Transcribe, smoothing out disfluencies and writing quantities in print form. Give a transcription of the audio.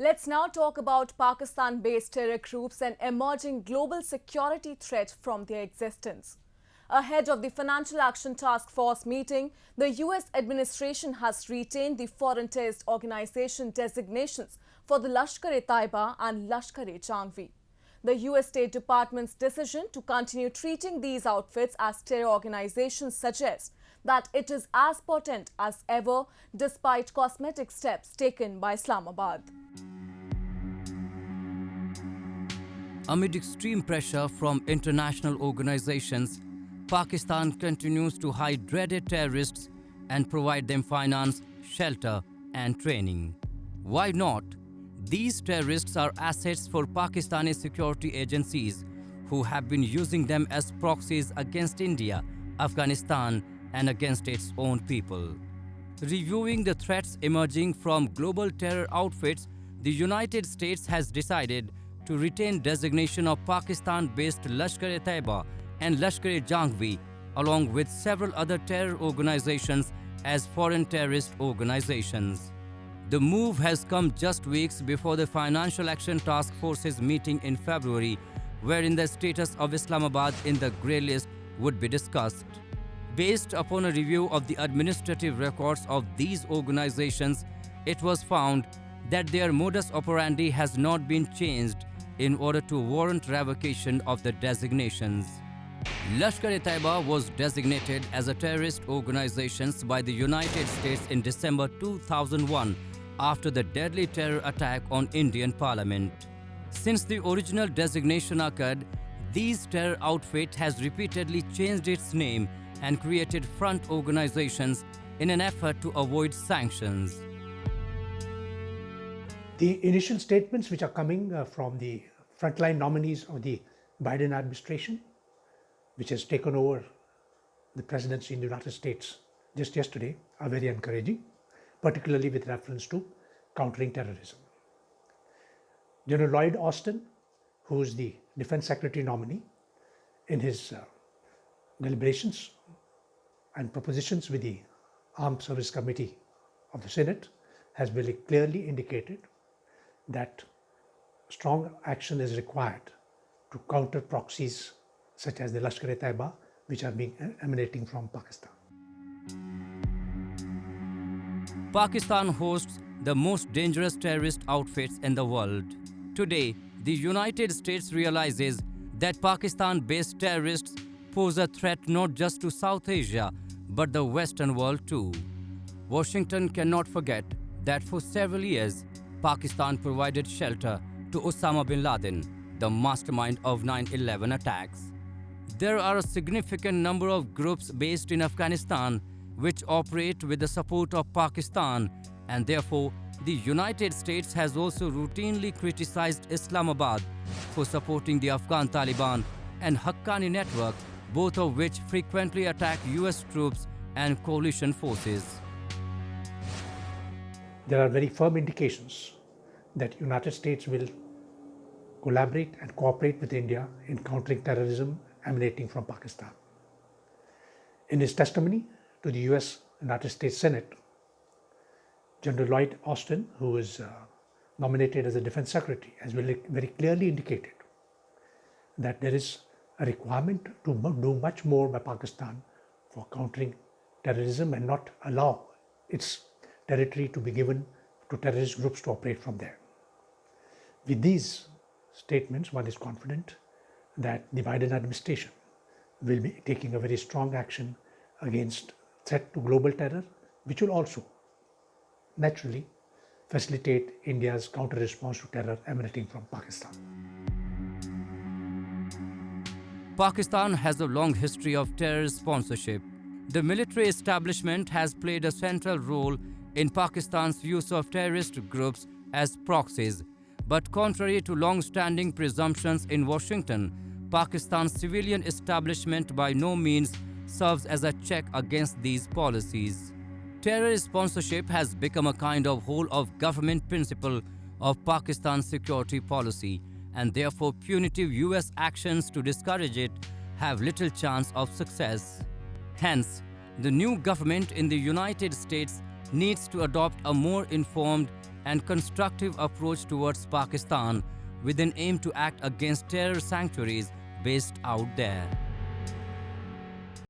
Let's now talk about Pakistan-based terror groups and emerging global security threat from their existence. Ahead of the Financial Action Task Force meeting, the US administration has retained the foreign terrorist organization designations for the Lashkar-e-Taiba and Lashkar-e-Jhangvi. The US State Department's decision to continue treating these outfits as terror organizations suggests that it is as potent as ever despite cosmetic steps taken by Islamabad. Amid extreme pressure from international organizations, Pakistan continues to hide dreaded terrorists and provide them finance, shelter, and training. Why not? These terrorists are assets for Pakistani security agencies who have been using them as proxies against India, Afghanistan, and against its own people. Reviewing the threats emerging from global terror outfits, the United States has decided to retain designation of Pakistan-based Lashkar-e-Taiba and Lashkar-e-Jhangvi, along with several other terror organizations as foreign terrorist organizations. The move has come just weeks before the Financial Action Task Force's meeting in February, wherein the status of Islamabad in the grey list would be discussed. Based upon a review of the administrative records of these organizations, it was found that their modus operandi has not been changed in order to warrant revocation of the designations. Lashkar-e-Taiba was designated as a terrorist organization by the United States in December 2001 after the deadly terror attack on Indian Parliament. Since the original designation occurred, these terror outfit has repeatedly changed its name and created front organizations in an effort to avoid sanctions. The initial statements which are coming from the frontline nominees of the Biden administration, which has taken over the presidency in the United States just yesterday, are very encouraging, particularly with reference to countering terrorism. General Lloyd Austin, who is the Defense Secretary nominee, in his deliberations and propositions with the Armed Service Committee of the Senate, has very clearly indicated that strong action is required to counter proxies such as the Lashkar-e-Taiba, which are emanating from Pakistan. Pakistan hosts the most dangerous terrorist outfits in the world. Today, the United States realizes that Pakistan-based terrorists pose a threat not just to South Asia, but the Western world too. Washington cannot forget that for several years, Pakistan provided shelter to Osama bin Laden, the mastermind of 9/11 attacks. There are a significant number of groups based in Afghanistan which operate with the support of Pakistan, and therefore the United States has also routinely criticized Islamabad for supporting the Afghan Taliban and Haqqani network, both of which frequently attack US troops and coalition forces. There are very firm indications that United States will collaborate and cooperate with India in countering terrorism emanating from Pakistan. In his testimony to the United States Senate, General Lloyd Austin, who is nominated as the Defense Secretary, has very clearly indicated that there is a requirement to do much more by Pakistan for countering terrorism and not allow its territory to be given to terrorist groups to operate from there. With these statements, one is confident that the Biden administration will be taking a very strong action against threat to global terror, which will also naturally facilitate India's counter-response to terror emanating from Pakistan. Pakistan has a long history of terror sponsorship. The military establishment has played a central role in Pakistan's use of terrorist groups as proxies. But contrary to long-standing presumptions in Washington, Pakistan's civilian establishment by no means serves as a check against these policies. Terror sponsorship has become a kind of whole-of-government principle of Pakistan's security policy, and therefore punitive US actions to discourage it have little chance of success. Hence, the new government in the United States needs to adopt a more informed and constructive approach towards Pakistan with an aim to act against terror sanctuaries based out there.